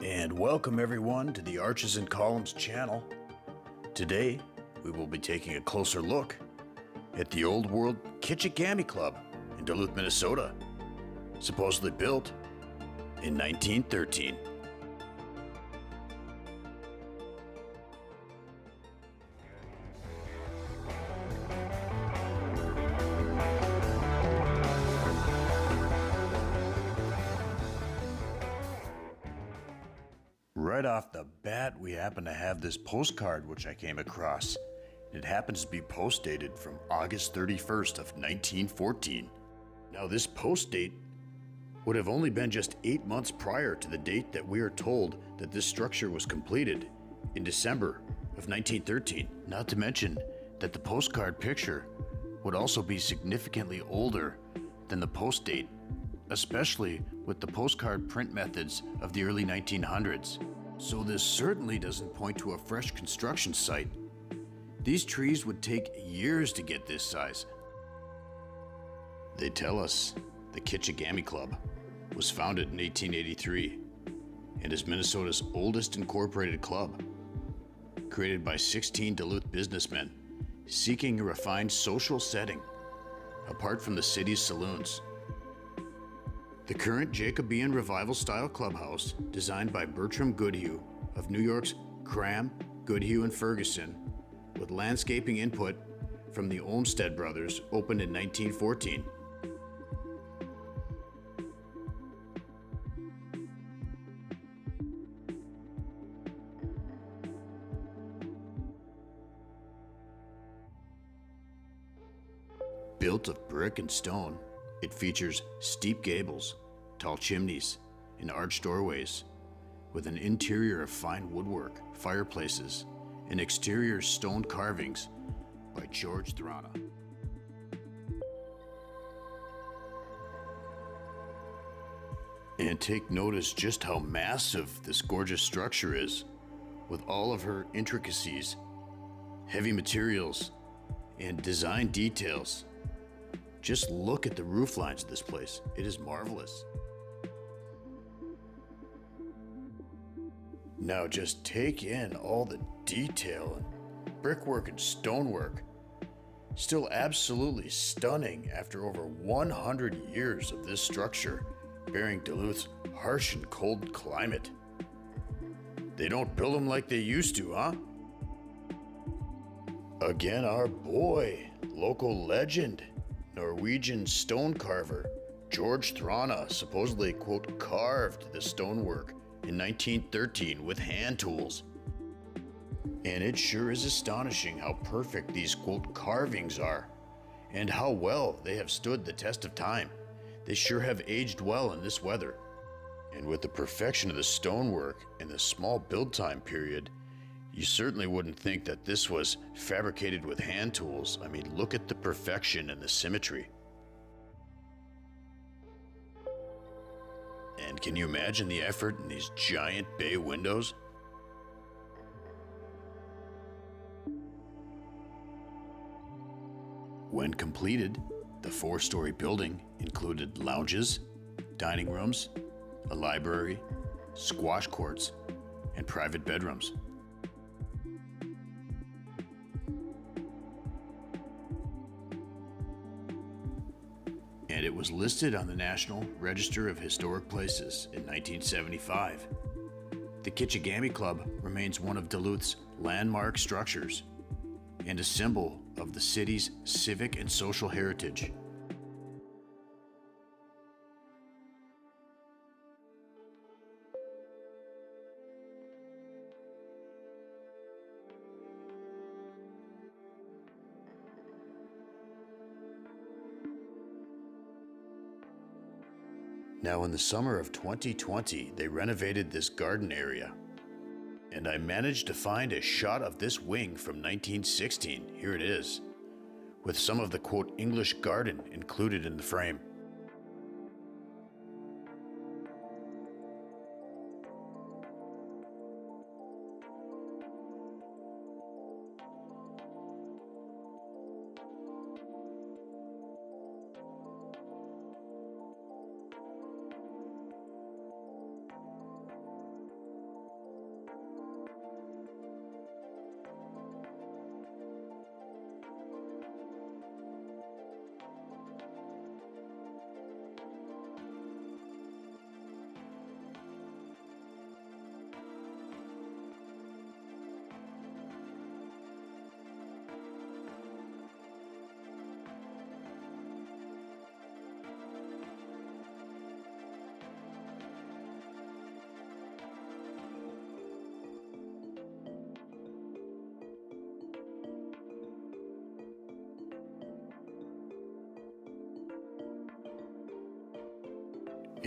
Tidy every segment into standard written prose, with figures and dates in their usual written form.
And welcome everyone to the Arches and Columns channel. Today, we will be taking a closer look at the old world Kitchi Gammi Club in Duluth, Minnesota, supposedly built in 1913. Right off the bat, we happen to have this postcard which I came across. It happens to be post dated from August 31st of 1914. Now this post date would have only been just 8 months prior to the date that we are told that this structure was completed in December of 1913. Not to mention that the postcard picture would also be significantly older than the post date, especially with the postcard print methods of the early 1900s. So this certainly doesn't point to a fresh construction site. These trees would take years to get this size. They tell us the Kitchi Gammi Club was founded in 1883 and is Minnesota's oldest incorporated club, created by 16 Duluth businessmen seeking a refined social setting apart from the city's saloons. The current Jacobean Revival-style clubhouse, designed by Bertram Goodhue of New York's Cram, Goodhue, and Ferguson, with landscaping input from the Olmsted brothers, opened in 1914. Built of brick and stone, it features steep gables, tall chimneys, and arched doorways, with an interior of fine woodwork, fireplaces, and exterior stone carvings by George Thrana. And take notice just how massive this gorgeous structure is, with all of her intricacies, heavy materials, and design details. Just look at the roof lines of this place. It is marvelous. Now just take in all the detail and brickwork and stonework. Still absolutely stunning after over 100 years of this structure bearing Duluth's harsh and cold climate. They don't build them like they used to, huh? Again, our boy, local legend, Norwegian stone carver George Thrana supposedly, quote, carved the stonework in 1913 with hand tools. And it sure is astonishing how perfect these, quote, carvings are, and how well they have stood the test of time. They sure have aged well in this weather. And with the perfection of the stonework and the small build time period, you certainly wouldn't think that this was fabricated with hand tools. I mean, look at the perfection and the symmetry. And can you imagine the effort in these giant bay windows? When completed, the 4-story building included lounges, dining rooms, a library, squash courts, and private bedrooms. And it was listed on the National Register of Historic Places in 1975. The Kitchi Gammi Club remains one of Duluth's landmark structures and a symbol of the city's civic and social heritage. Now in the summer of 2020, they renovated this garden area. And I managed to find a shot of this wing from 1916, here it is, with some of the, quote, English garden included in the frame.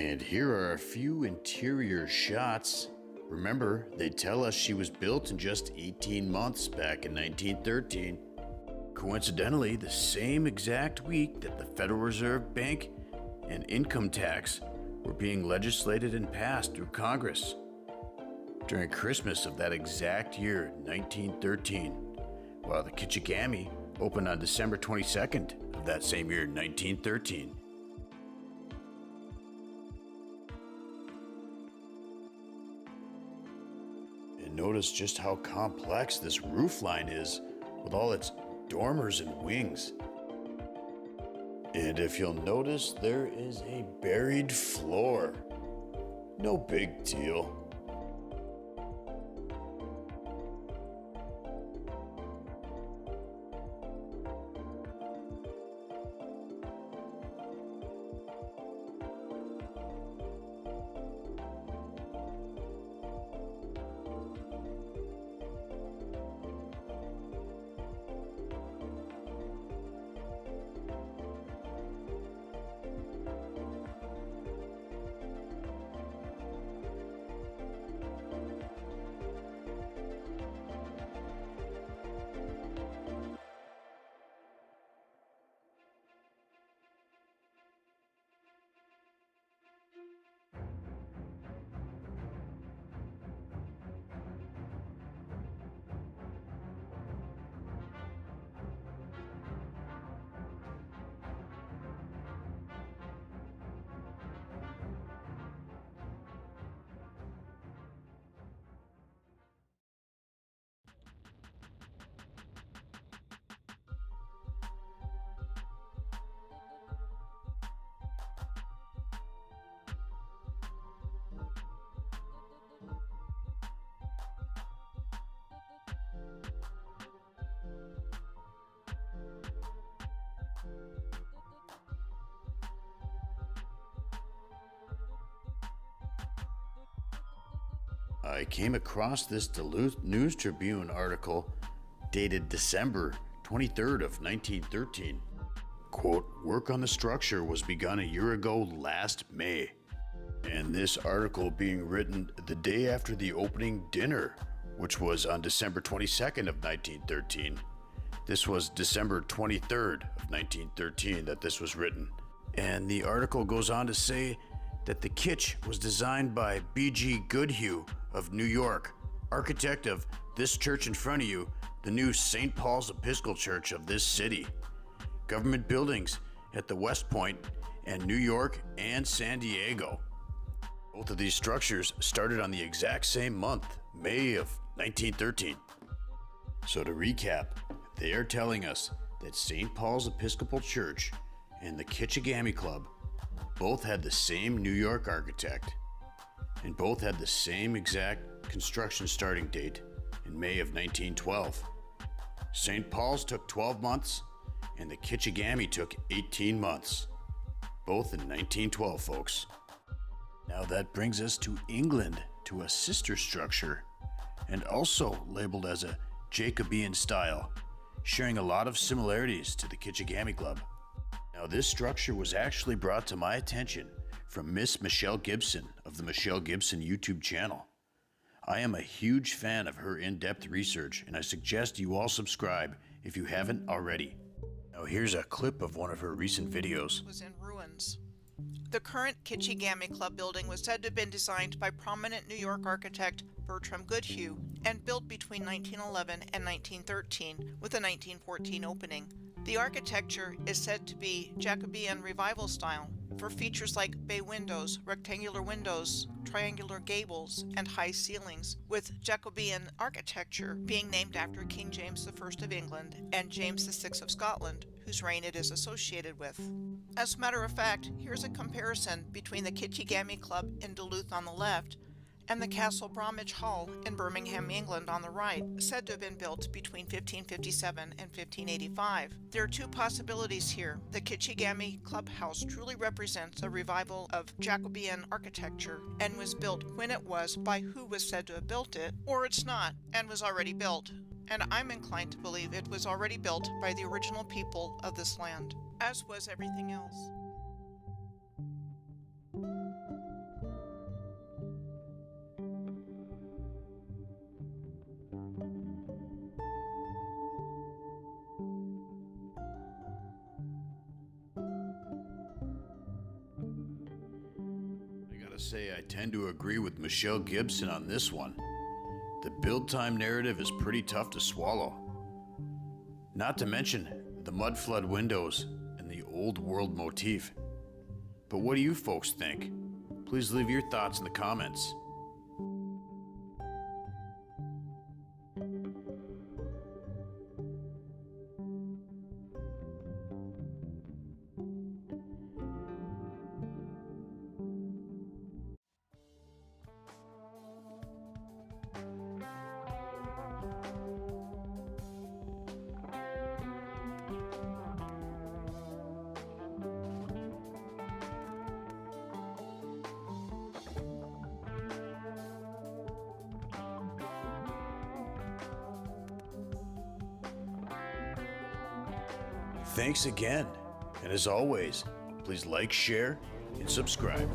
And here are a few interior shots. Remember, they tell us she was built in just 18 months back in 1913. Coincidentally, the same exact week that the Federal Reserve Bank and income tax were being legislated and passed through Congress. During Christmas of that exact year, 1913, while the Kitchi Gammi opened on December 22nd of that same year, 1913. And notice just how complex this roof line is with all its dormers and wings. And if you'll notice, there is a buried floor. No big deal. I came across this Duluth News Tribune article dated December 23rd of 1913. Quote, work on the structure was begun a year ago last May. And this article being written the day after the opening dinner, which was on December 22nd of 1913. This was December 23rd of 1913 that this was written. And the article goes on to say that the kitsch was designed by B.G. Goodhue of New York, architect of this church in front of you, the new St. Paul's Episcopal Church of this city. Government buildings at the West Point and New York and San Diego. Both of these structures started on the exact same month, May of 1913. So to recap, they are telling us that St. Paul's Episcopal Church and the Kitchi Gammi Club both had the same New York architect, and both had the same exact construction starting date in May of 1912. St. Paul's took 12 months, and the Kitchi Gammi took 18 months, both in 1912, folks. Now that brings us to England, to a sister structure, and also labeled as a Jacobean style, sharing a lot of similarities to the Kitchi Gammi Club. Now this structure was actually brought to my attention from Miss Michelle Gibson of the Michelle Gibson YouTube channel. I am a huge fan of her in-depth research, and I suggest you all subscribe if you haven't already. Now here's a clip of one of her recent videos. Was in ruins. The current Kitchi Gammi Club building was said to have been designed by prominent New York architect Bertram Goodhue and built between 1911 and 1913 with a 1914 opening. The architecture is said to be Jacobean Revival style, for features like bay windows, rectangular windows, triangular gables, and high ceilings, with Jacobean architecture being named after King James I of England and James VI of Scotland, whose reign it is associated with. As a matter of fact, here's a comparison between the Kitchi Gammi Club in Duluth on the left and the Castle Bromwich Hall in Birmingham, England on the right, said to have been built between 1557 and 1585. There are two possibilities here. The Kitchi Gammi Clubhouse truly represents a revival of Jacobean architecture and was built when it was by who was said to have built it, or it's not and was already built. And I'm inclined to believe it was already built by the original people of this land, as was everything else. say I tend to agree with Michelle Gibson on this one. The build time narrative is pretty tough to swallow. Not to mention the mud flood windows and the old world motif. But what do you folks think? Please leave your thoughts in the comments. Thanks again, and as always, please like, share, and subscribe.